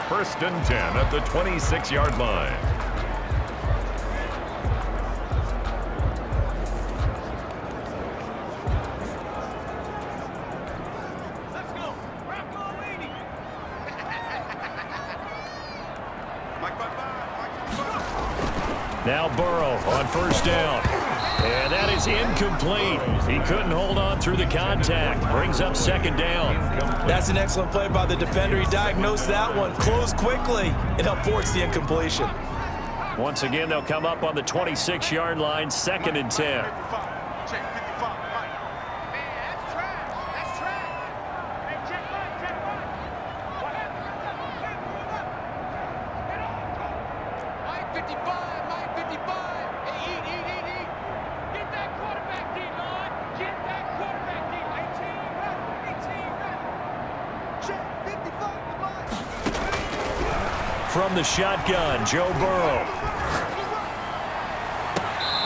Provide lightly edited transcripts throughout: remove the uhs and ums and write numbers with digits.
First and 10 at the 26-yard line. Now Burrow on first down. And that is incomplete. He couldn't hold on through the contact. Brings up second down. That's an excellent play by the defender. He diagnosed that one, closed quickly, and helped force the incompletion. Once again, they'll come up on the 26-yard line, second and 10. From the shotgun, Joe Burrow.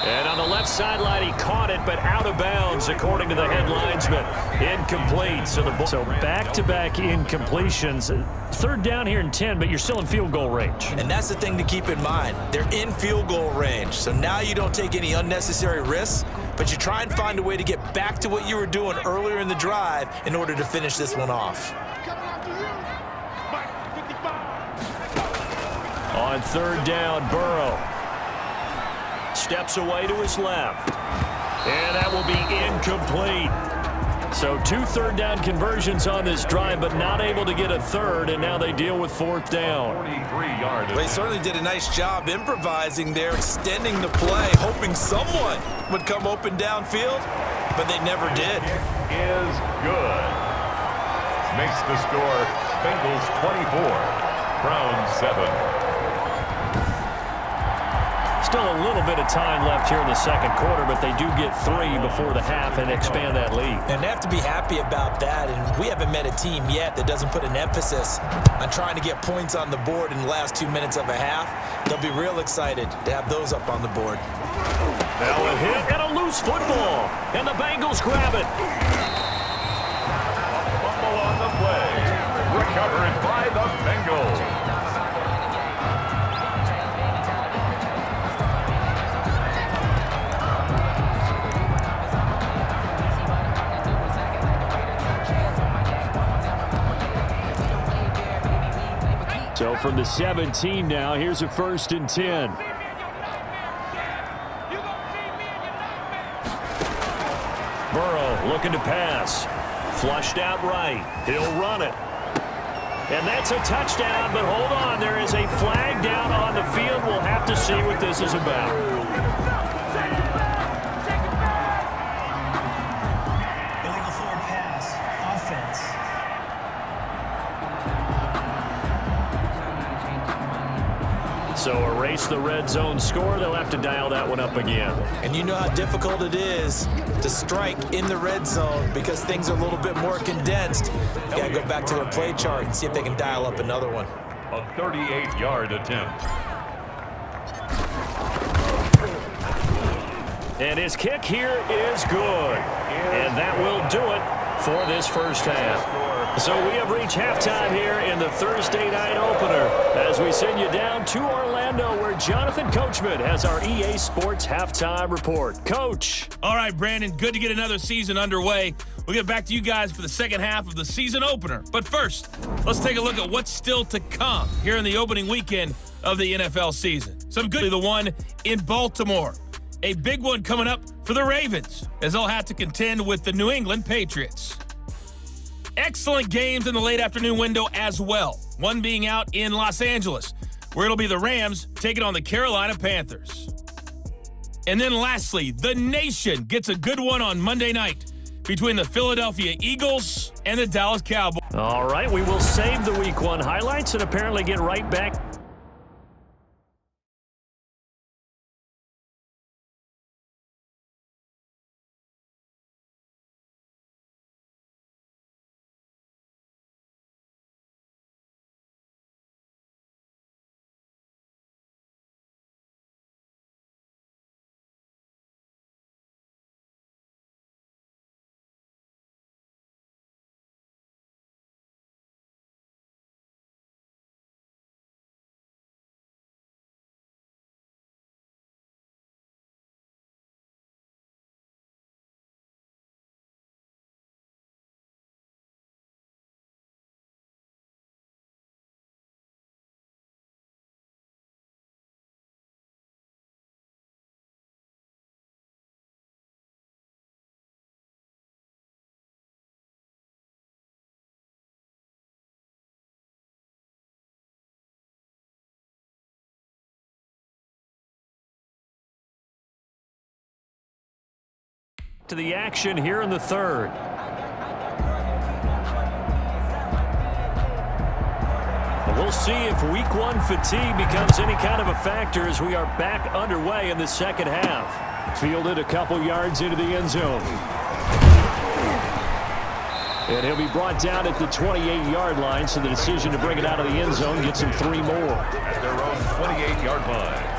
And on the left sideline, he caught it, but out of bounds, according to the head linesman. Incomplete. So back-to-back incompletions. Third down here in 10, but you're still in field goal range. And that's the thing to keep in mind. They're in field goal range. So now you don't take any unnecessary risks, but you try and find a way to get back to what you were doing earlier in the drive in order to finish this one off. On third down, Burrow steps away to his left. And that will be incomplete. So 2 third down conversions on this drive, but not able to get a third, and now they deal with fourth down. They certainly did a nice job improvising there, extending the play, hoping someone would come open downfield, but they never did. Is good. Makes the score Bengals 24, Browns 7. Still a little bit of time left here in the second quarter, but they do get 3 before the half and expand that lead. And they have to be happy about that, and we haven't met a team yet that doesn't put an emphasis on trying to get points on the board in the last 2 minutes of a half. They'll be real excited to have those up on the board. Now a hit and a loose football, and the Bengals grab it. Fumble on the play. Recovered by the Bengals. So from the 17 now, here's a first and 10. Burrow looking to pass. Flushed out right. He'll run it. And that's a touchdown, but hold on. There is a flag down on the field. We'll have to see what this is about. So erase the red zone score. They'll have to dial that one up again. And you know how difficult it is to strike in the red zone because things are a little bit more condensed. You got to go back to their play chart and see if they can dial up another one. A 38-yard attempt. And his kick here is good. And that will do it for this first half. So we have reached halftime here in the Thursday night opener as we send you down to Orlando where Jonathan Coachman has our EA Sports halftime report. Coach. All right, Brandon, good to get another season underway. We'll get back to you guys for the second half of the season opener. But first, let's take a look at what's still to come here in the opening weekend of the NFL season. Some good, the one in Baltimore. A big one coming up for the Ravens as they'll have to contend with the New England Patriots. Excellent games in the late afternoon window as well. One being out in Los Angeles, where it'll be the Rams taking on the Carolina Panthers. And then lastly, the nation gets a good one on Monday night between the Philadelphia Eagles and the Dallas Cowboys. All right, we will save the Week 1 highlights and apparently get right back to the action here in the third. We'll see if week one fatigue becomes any kind of a factor as we are back underway in the second half. Fielded a couple yards into the end zone. And he'll be brought down at the 28-yard line, so the decision to bring it out of the end zone gets him 3 more. At their own 28-yard line.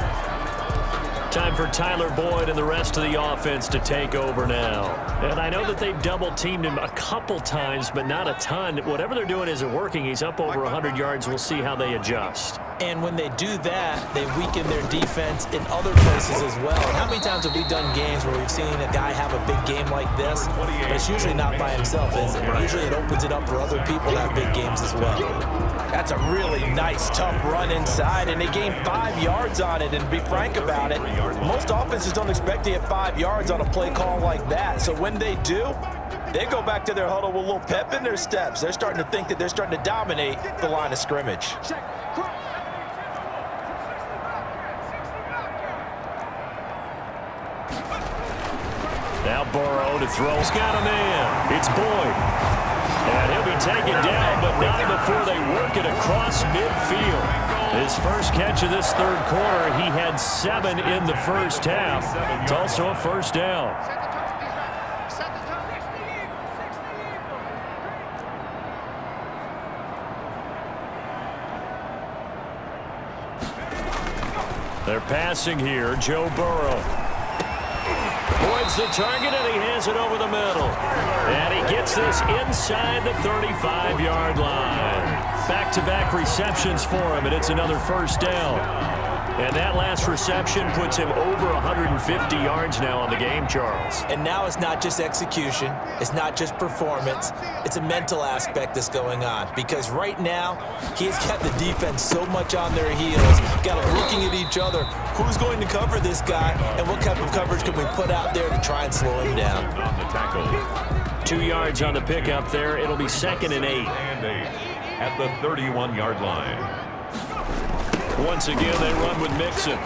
Time for Tyler Boyd and the rest of the offense to take over now. And I know that they've double-teamed him a couple times, but not a ton. Whatever they're doing isn't working. He's up over 100 yards. We'll see how they adjust. And when they do that, they weaken their defense in other places as well. And how many times have we done games where we've seen a guy have a big game like this? But it's usually not by himself, is it? Usually it opens it up for other people to have big games as well. That's a really nice, tough run inside, and they gained 5 yards on it. And to be frank about it, most offenses don't expect to get 5 yards on a play call like that. So when they do, they go back to their huddle with a little pep in their steps. They're starting to think that they're starting to dominate the line of scrimmage. Now Burrow to throw. He's got a man. It's Boyd. And he'll be taken down, but not before they work it across midfield. His first catch of this third quarter, he had 7 in the first half. It's also a first down. They're passing here. Joe Burrow. Boyd's the target, and he has it over the middle. And he gets this inside the 35-yard line. Back-to-back receptions for him, and it's another first down. And that last reception puts him over 150 yards now on the game, Charles. And now it's not just execution. It's not just performance. It's a mental aspect that's going on. Because right now, he's got the defense so much on their heels, got them looking at each other. Who's going to cover this guy, and what type of coverage can we put out there to try and slow him down? On the tackle. 2 yards on the pickup there. It'll be 2nd and 8. And 8 at the 31-yard line. Once again, they run with Mixon.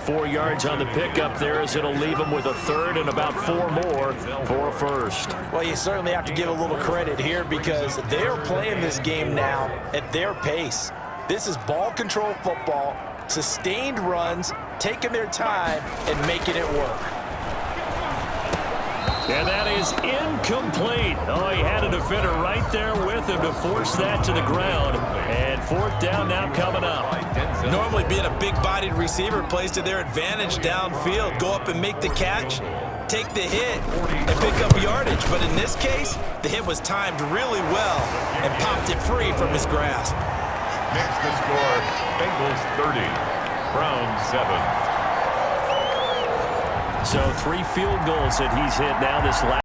4 yards on the pickup there as it'll leave them with a third and about 4 more for a first. Well, you certainly have to give a little credit here because they're playing this game now at their pace. This is ball control football, sustained runs, taking their time and making it work. And that is incomplete. Oh, he had a defender right there with him to force that to the ground. And 4th down now coming up. Normally being a big-bodied receiver plays to their advantage downfield. Go up and make the catch, take the hit, and pick up yardage. But in this case, the hit was timed really well and popped it free from his grasp. Makes the score, Bengals 30, Browns 7. So 3 field goals that he's hit now this last.